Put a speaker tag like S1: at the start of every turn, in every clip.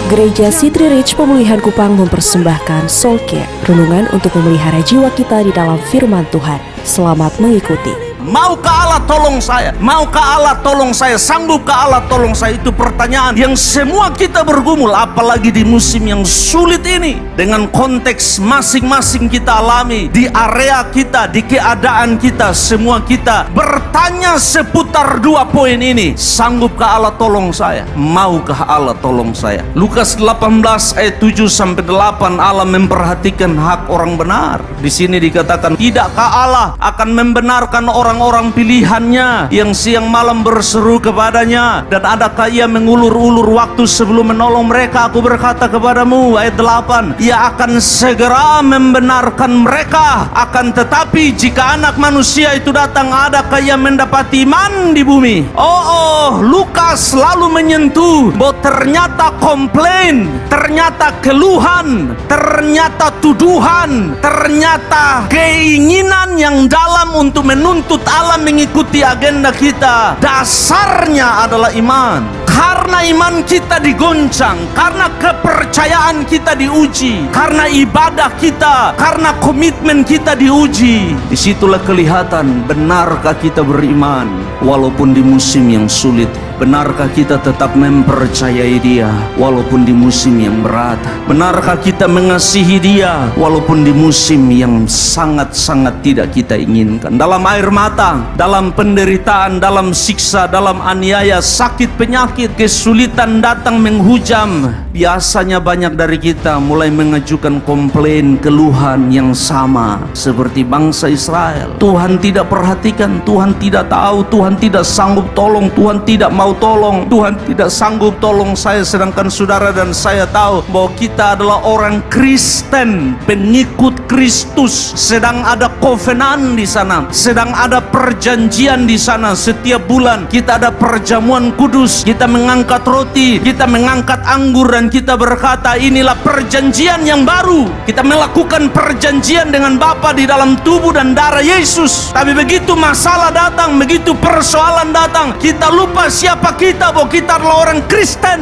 S1: Gereja City Reach Pemulihan Kupang mempersembahkan Soul Care, renungan untuk memelihara jiwa kita di dalam firman Tuhan. Selamat mengikuti.
S2: Maukah Allah tolong saya? Maukah Allah tolong saya? Sanggupkah Allah tolong saya? Itu pertanyaan yang semua kita bergumul, apalagi di musim yang sulit ini. Dengan konteks masing-masing kita alami, di area kita, di keadaan kita, semua kita bertanya seputar dua poin ini. Sanggupkah Allah tolong saya? Maukah Allah tolong saya? Lukas 18 ayat 7-8, Allah memperhatikan hak orang benar. Di sini dikatakan, tidakkah Allah akan membenarkan orang-orang pilihannya yang siang malam berseru kepadanya, dan adakah ia mengulur-ulur waktu sebelum menolong mereka? Aku berkata kepadamu, ayat 8, ia akan segera membenarkan mereka. Akan tetapi jika anak manusia itu datang, adakah ia mendapati iman di bumi? Lukas lalu menyentuh bahwa ternyata komplain, ternyata keluhan, ternyata tuduhan, ternyata keinginan yang dalam untuk menuntut Allah mengikuti agenda kita, dasarnya adalah iman. Karena iman kita digoncang, karena kepercayaan kita diuji, karena ibadah kita, karena komitmen kita diuji. Disitulah kelihatan benarkah kita beriman walaupun di musim yang sulit. Benarkah kita tetap mempercayai Dia walaupun di musim yang berat? Benarkah kita mengasihi Dia walaupun di musim yang sangat-sangat tidak kita inginkan? Dalam air mata, dalam penderitaan, dalam siksa, dalam aniaya, sakit, penyakit, kesulitan datang menghujam, biasanya banyak dari kita mulai mengajukan komplain, keluhan yang sama seperti bangsa Israel. Tuhan tidak perhatikan, Tuhan tidak tahu, Tuhan tidak sanggup tolong, Tuhan tidak mau tolong, Tuhan tidak sanggup tolong saya. Sedangkan saudara dan saya tahu bahwa kita adalah orang Kristen, pengikut Kristus. Sedang ada covenant di sana, sedang ada perjanjian di sana. Setiap bulan kita ada perjamuan kudus, kita mengangkat roti, kita mengangkat anggur, dan kita berkata, inilah perjanjian yang baru. Kita melakukan perjanjian dengan Bapa di dalam tubuh dan darah Yesus. Tapi begitu masalah datang, begitu persoalan datang, kita lupa siapa kita, bahwa kita adalah orang Kristen,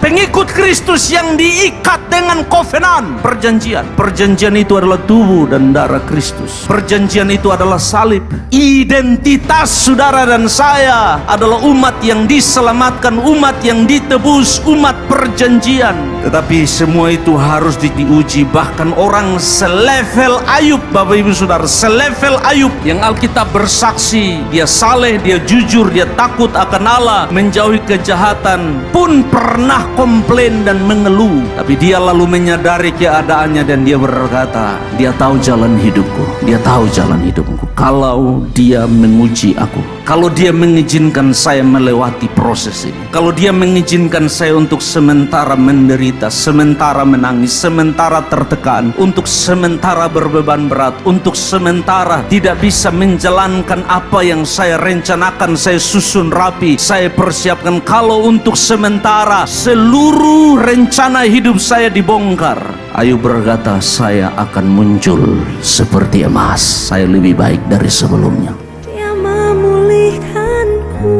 S2: pengikut Kristus yang diikat dengan covenant, perjanjian. Perjanjian itu adalah tubuh dan darah Kristus. Perjanjian itu adalah salib. Identitas saudara dan saya adalah umat yang diselamatkan, umat yang ditebus, umat perjanjian. Tetapi semua itu harus diuji. Bahkan orang selevel Ayub, Bapak Ibu Saudara, selevel Ayub yang Alkitab bersaksi dia saleh, dia jujur, dia takut akan Allah, menjauhi kejahatan, pun pernah komplain dan mengeluh. Tapi dia lalu menyadari keadaannya dan dia berkata, dia tahu jalan hidupku, dia tahu jalan hidupku. Kalau dia menguji aku, kalau dia mengizinkan saya melewati proses ini, kalau dia mengizinkan saya untuk sementara menderita, sementara menangis, sementara tertekan, untuk sementara berbeban berat, untuk sementara tidak bisa menjalankan apa yang saya rencanakan, saya susun rapi, saya persiapkan. Kalau untuk sementara seluruh rencana hidup saya dibongkar, Ayub berkata, saya akan muncul seperti emas, saya lebih baik dari sebelumnya.
S1: Dia memulihkanku.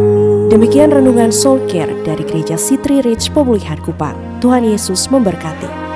S1: Demikian renungan Soul Care dari Gereja City Reach Pemulihan Kupang. Tuhan Yesus memberkati.